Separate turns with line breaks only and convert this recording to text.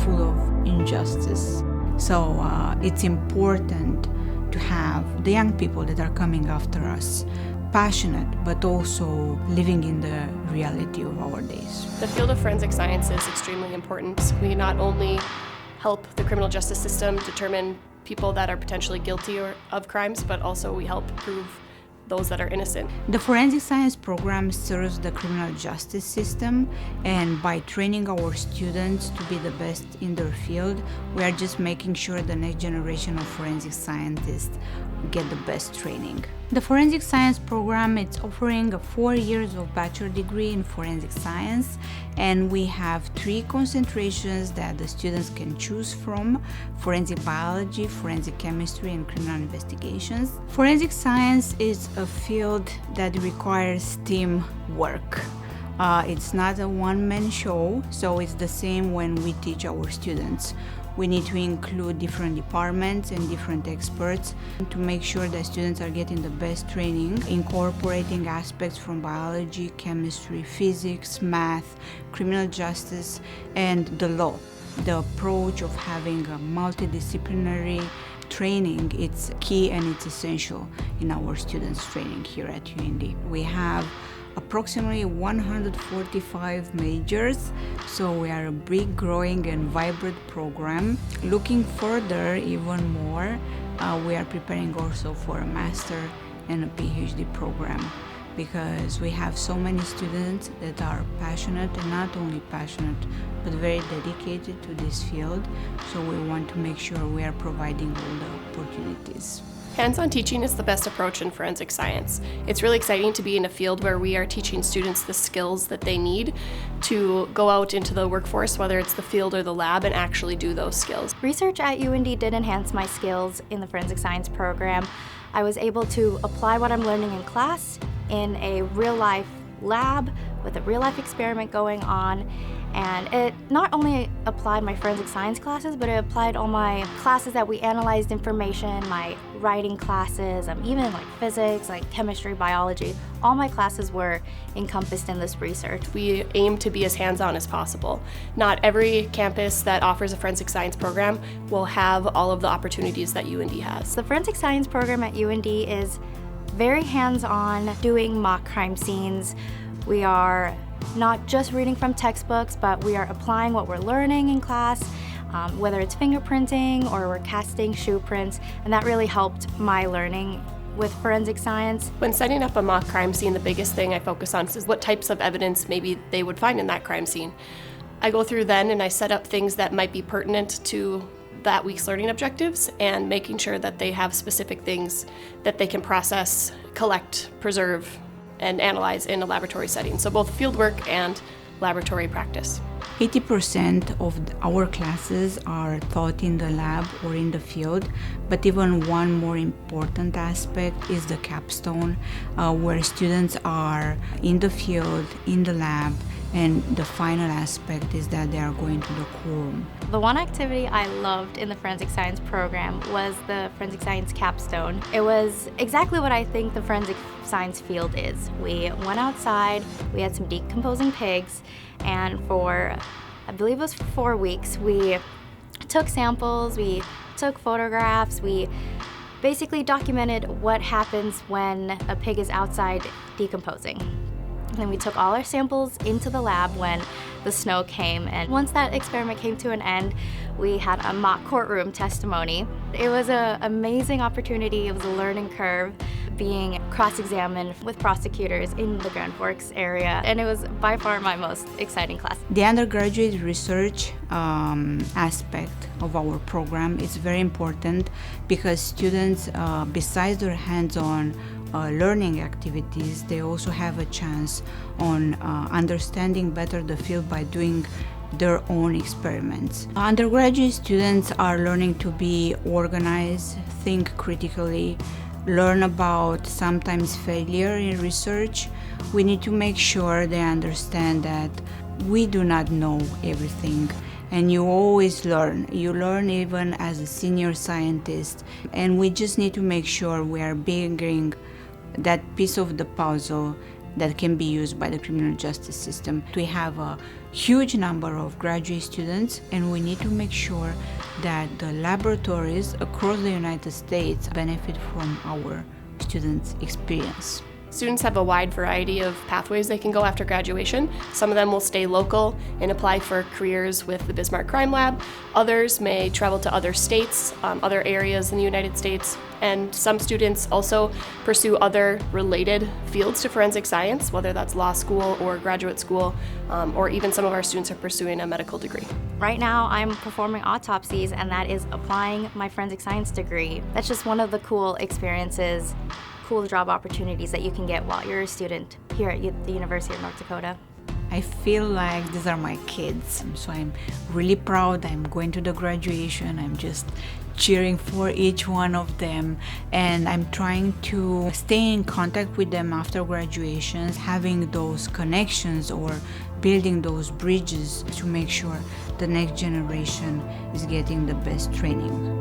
full of injustice. So it's important to have the young people that are coming after us passionate, but also living in the reality of our days.
The field of forensic science is extremely important. We not only help the criminal justice system determine people that are potentially guilty of crimes, but also we help prove those that are innocent.
The forensic science program serves the criminal justice system, and by training our students to be the best in their field, we are just making sure the next generation of forensic scientists get the best training. The forensic science program is offering 4 years of bachelor degree in forensic science, and we have 3 concentrations that the students can choose from: forensic biology, forensic chemistry, and criminal investigations. Forensic science is a field that requires teamwork. It's not a one-man show, so it's the same when we teach our students. We need to include different departments and different experts to make sure that students are getting the best training, incorporating aspects from biology, chemistry, physics, math, criminal justice, and the law. The approach of having a multidisciplinary training, it's key and it's essential in our students' training here at UND. We have approximately 145 majors, so we are a big, growing and vibrant program. Looking further even more, we are preparing also for a master and a PhD program, because we have so many students that are passionate, and not only passionate but very dedicated to this field, so we want to make sure we are providing all the opportunities.
Hands-on teaching is the best approach in forensic science. It's really exciting to be in a field where we are teaching students the skills that they need to go out into the workforce, whether it's the field or the lab, and actually do those skills.
Research at UND did enhance my skills in the forensic science program. I was able to apply what I'm learning in class in a real-life lab with a real-life experiment going on. And it not only applied my forensic science classes, but it applied all my classes that we analyzed information, my writing classes, even like physics, like chemistry, biology. All my classes were encompassed in this research.
We aim to be as hands-on as possible. Not every campus that offers a forensic science program will have all of the opportunities that UND has.
The forensic science program at UND is very hands-on, doing mock crime scenes. We are not just reading from textbooks, but we are applying what we're learning in class, whether it's fingerprinting or we're casting shoe prints, and that really helped my learning with forensic science.
When setting up a mock crime scene, the biggest thing I focus on is what types of evidence maybe they would find in that crime scene. I go through then and I set up things that might be pertinent to that week's learning objectives, and making sure that they have specific things that they can process, collect, preserve, and analyze in a laboratory setting. So both fieldwork and laboratory practice.
80% of our classes are taught in the lab or in the field, but even one more important aspect is the capstone, where students are in the field, in the lab, and the final aspect is that they are going to the quorum.
The one activity I loved in the forensic science program was the forensic science capstone. It was exactly what I think the forensic science field is. We went outside, we had some decomposing pigs, and for, I believe it was for 4 weeks, we took samples, we took photographs, we basically documented what happens when a pig is outside decomposing. And then we took all our samples into the lab when the snow came, and once that experiment came to an end, we had a mock courtroom testimony. It was an amazing opportunity. It was a learning curve, being cross-examined with prosecutors in the Grand Forks area, and it was by far my most exciting class.
The undergraduate research aspect of our program is very important, because students, besides their hands-on learning activities, they also have a chance on understanding better the field by doing their own experiments. Undergraduate students are learning to be organized, think critically, learn about sometimes failure in research. We need to make sure they understand that we do not know everything, and you always learn. You learn even as a senior scientist, and we just need to make sure we are bringing that piece of the puzzle that can be used by the criminal justice system. We have a huge number of graduate students, and we need to make sure that the laboratories across the United States benefit from our students' experience.
Students have a wide variety of pathways they can go after graduation. Some of them will stay local and apply for careers with the Bismarck Crime Lab. Others may travel to other states, other areas in the United States. And some students also pursue other related fields to forensic science, whether that's law school or graduate school, or even some of our students are pursuing a medical degree.
Right now, I'm performing autopsies, and that is applying my forensic science degree. That's just one of the cool experiences, cool job opportunities that you can get while you're a student here at the University of North Dakota.
I feel like these are my kids, so I'm really proud. I'm going to the graduation. I'm just cheering for each one of them, and I'm trying to stay in contact with them after graduations, having those connections or building those bridges to make sure the next generation is getting the best training.